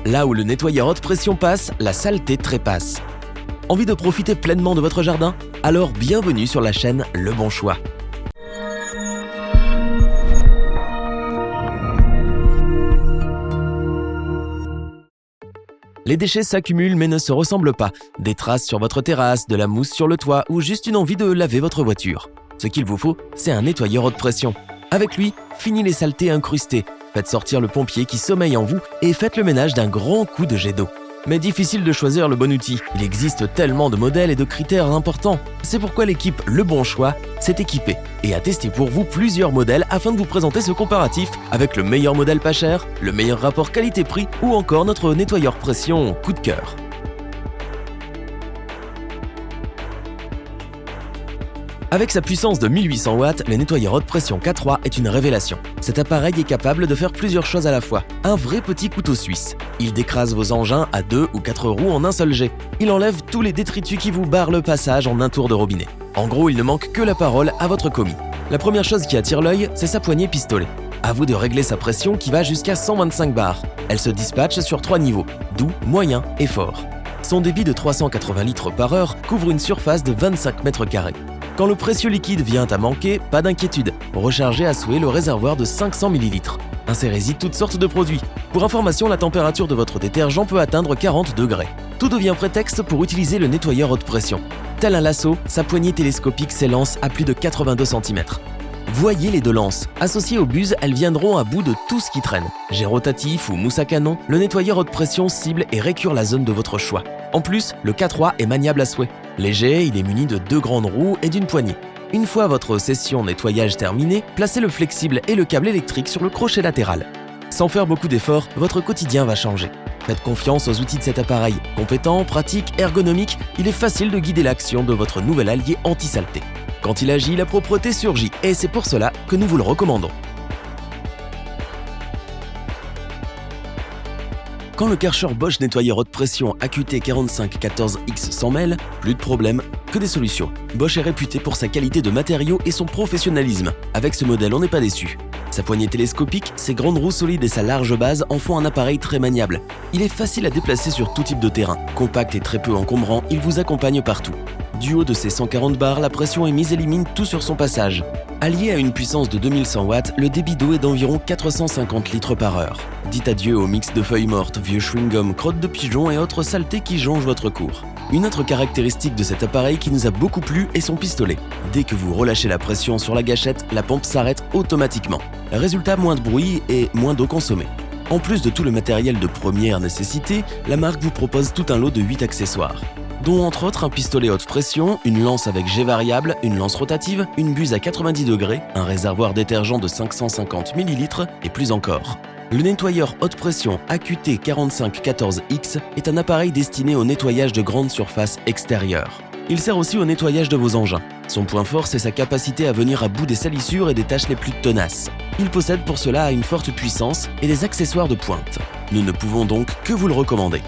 Là où le nettoyeur haute pression passe, la saleté trépasse. Envie de profiter pleinement de votre jardin? Alors bienvenue sur la chaîne Le Bon Choix. Les déchets s'accumulent mais ne se ressemblent pas. Des traces sur votre terrasse, de la mousse sur le toit ou juste une envie de laver votre voiture. Ce qu'il vous faut, c'est un nettoyeur haute pression. Avec lui, fini les saletés incrustées. Faites sortir le pompier qui sommeille en vous et faites le ménage d'un grand coup de jet d'eau. Mais difficile de choisir le bon outil. Il existe tellement de modèles et de critères importants. C'est pourquoi l'équipe Le Bon Choix s'est équipée et a testé pour vous plusieurs modèles afin de vous présenter ce comparatif avec le meilleur modèle pas cher, le meilleur rapport qualité-prix ou encore notre nettoyeur pression coup de cœur. Avec sa puissance de 1800 watts, le nettoyeur haute pression K3 est une révélation. Cet appareil est capable de faire plusieurs choses à la fois. Un vrai petit couteau suisse. Il décrase vos engins à 2 ou 4 roues en un seul jet. Il enlève tous les détritus qui vous barrent le passage en un tour de robinet. En gros, il ne manque que la parole à votre commis. La première chose qui attire l'œil, c'est sa poignée pistolet. À vous de régler sa pression qui va jusqu'à 125 bars. Elle se dispatche sur 3 niveaux, doux, moyen et fort. Son débit de 380 litres par heure couvre une surface de 25 mètres carrés. Quand le précieux liquide vient à manquer, pas d'inquiétude. Rechargez à souhait le réservoir de 500 ml. Insérez-y toutes sortes de produits. Pour information, la température de votre détergent peut atteindre 40 degrés. Tout devient prétexte pour utiliser le nettoyeur haute pression. Tel un lasso, sa poignée télescopique s'élance à plus de 82 cm. Voyez les deux lances. Associées aux buses, elles viendront à bout de tout ce qui traîne. Jet rotatif ou mousse à canon, le nettoyeur haute pression cible et récure la zone de votre choix. En plus, le K3 est maniable à souhait. Léger, il est muni de 2 grandes roues et d'une poignée. Une fois votre session nettoyage terminée, placez le flexible et le câble électrique sur le crochet latéral. Sans faire beaucoup d'efforts, votre quotidien va changer. Faites confiance aux outils de cet appareil. Compétent, pratique, ergonomique, il est facile de guider l'action de votre nouvel allié anti-saleté. Quand il agit, la propreté surgit et c'est pour cela que nous vous le recommandons. Quand le Karcher Bosch nettoyeur haute pression AQT 4514X s'en mêle, plus de problèmes que des solutions. Bosch est réputé pour sa qualité de matériaux et son professionnalisme. Avec ce modèle, on n'est pas déçu. Sa poignée télescopique, ses grandes roues solides et sa large base en font un appareil très maniable. Il est facile à déplacer sur tout type de terrain. Compact et très peu encombrant, il vous accompagne partout. Du haut de ses 140 bars, la pression émise élimine tout sur son passage. Allié à une puissance de 2100 watts, le débit d'eau est d'environ 450 litres par heure. Dites adieu au mix de feuilles mortes, vieux chewing-gum, crottes de pigeons et autres saletés qui jonchent votre cour. Une autre caractéristique de cet appareil qui nous a beaucoup plu est son pistolet. Dès que vous relâchez la pression sur la gâchette, la pompe s'arrête automatiquement. Résultat, moins de bruit et moins d'eau consommée. En plus de tout le matériel de première nécessité, la marque vous propose tout un lot de 8 accessoires, dont entre autres un pistolet haute pression, une lance avec jet variable, une lance rotative, une buse à 90 degrés, un réservoir détergent de 550 ml et plus encore. Le nettoyeur haute pression AQT 4514X est un appareil destiné au nettoyage de grandes surfaces extérieures. Il sert aussi au nettoyage de vos engins. Son point fort, c'est sa capacité à venir à bout des salissures et des tâches les plus tenaces. Il possède pour cela une forte puissance et des accessoires de pointe. Nous ne pouvons donc que vous le recommander.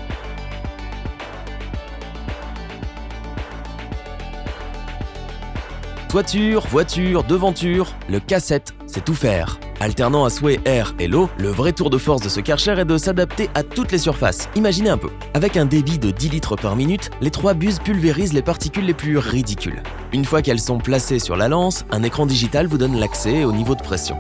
Toiture, voiture, devanture, le K7, c'est tout faire. Alternant à souhait air et l'eau, le vrai tour de force de ce Karcher est de s'adapter à toutes les surfaces. Imaginez un peu. Avec un débit de 10 litres par minute, les 3 buses pulvérisent les particules les plus ridicules. Une fois qu'elles sont placées sur la lance, un écran digital vous donne l'accès au niveau de pression.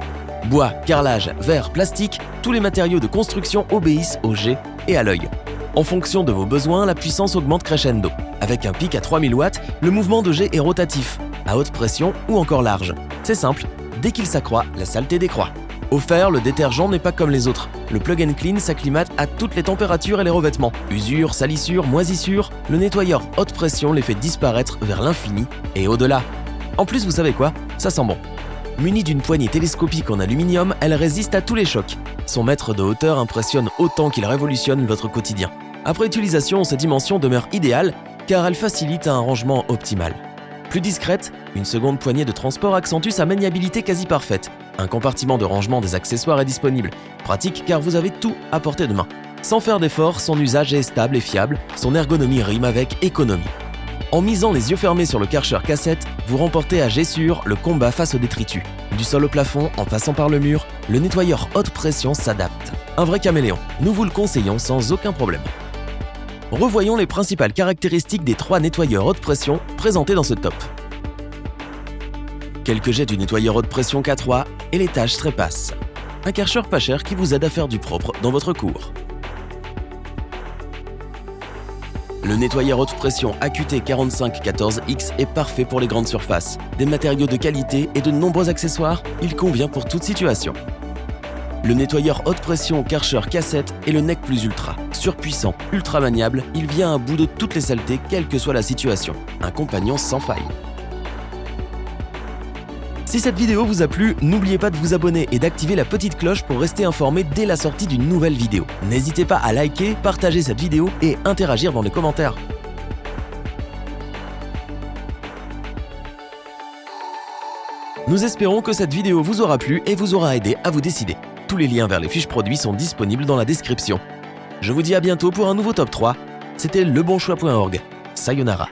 Bois, carrelage, verre, plastique, tous les matériaux de construction obéissent au jet et à l'œil. En fonction de vos besoins, la puissance augmente crescendo. Avec un pic à 3000 watts, le mouvement de jet est rotatif, à haute pression ou encore large. C'est simple. Dès qu'il s'accroît, la saleté décroît. Offert, le détergent n'est pas comme les autres. Le plug and clean s'acclimate à toutes les températures et les revêtements. Usure, salissure, moisissure, le nettoyeur haute pression les fait disparaître vers l'infini et au-delà. En plus, vous savez quoi? Ça sent bon. Munie d'une poignée télescopique en aluminium, elle résiste à tous les chocs. Son mètre de hauteur impressionne autant qu'il révolutionne votre quotidien. Après utilisation, ces dimensions demeurent idéales car elles facilitent un rangement optimal. Plus discrète, une seconde poignée de transport accentue sa maniabilité quasi parfaite. Un compartiment de rangement des accessoires est disponible. Pratique car vous avez tout à portée de main. Sans faire d'effort, son usage est stable et fiable, son ergonomie rime avec économie. En misant les yeux fermés sur le Karcher K7, vous remportez à jet sûr le combat face aux détritus. Du sol au plafond, en passant par le mur, le nettoyeur haute pression s'adapte. Un vrai caméléon, nous vous le conseillons sans aucun problème. Revoyons les principales caractéristiques des 3 nettoyeurs haute pression présentés dans ce top. Quelques jets du nettoyeur haute pression K3 et les tâches trépassent. Un Karcher pas cher qui vous aide à faire du propre dans votre cour. Le nettoyeur haute pression AQT 4514X est parfait pour les grandes surfaces. Des matériaux de qualité et de nombreux accessoires, il convient pour toute situation. Le nettoyeur haute pression Karcher K7 est le nec plus ultra. Surpuissant, ultra maniable, il vient à bout de toutes les saletés, quelle que soit la situation. Un compagnon sans faille. Si cette vidéo vous a plu, n'oubliez pas de vous abonner et d'activer la petite cloche pour rester informé dès la sortie d'une nouvelle vidéo. N'hésitez pas à liker, partager cette vidéo et interagir dans les commentaires. Nous espérons que cette vidéo vous aura plu et vous aura aidé à vous décider. Tous les liens vers les fiches produits sont disponibles dans la description. Je vous dis à bientôt pour un nouveau top 3. C'était lebonchoix.org. Sayonara.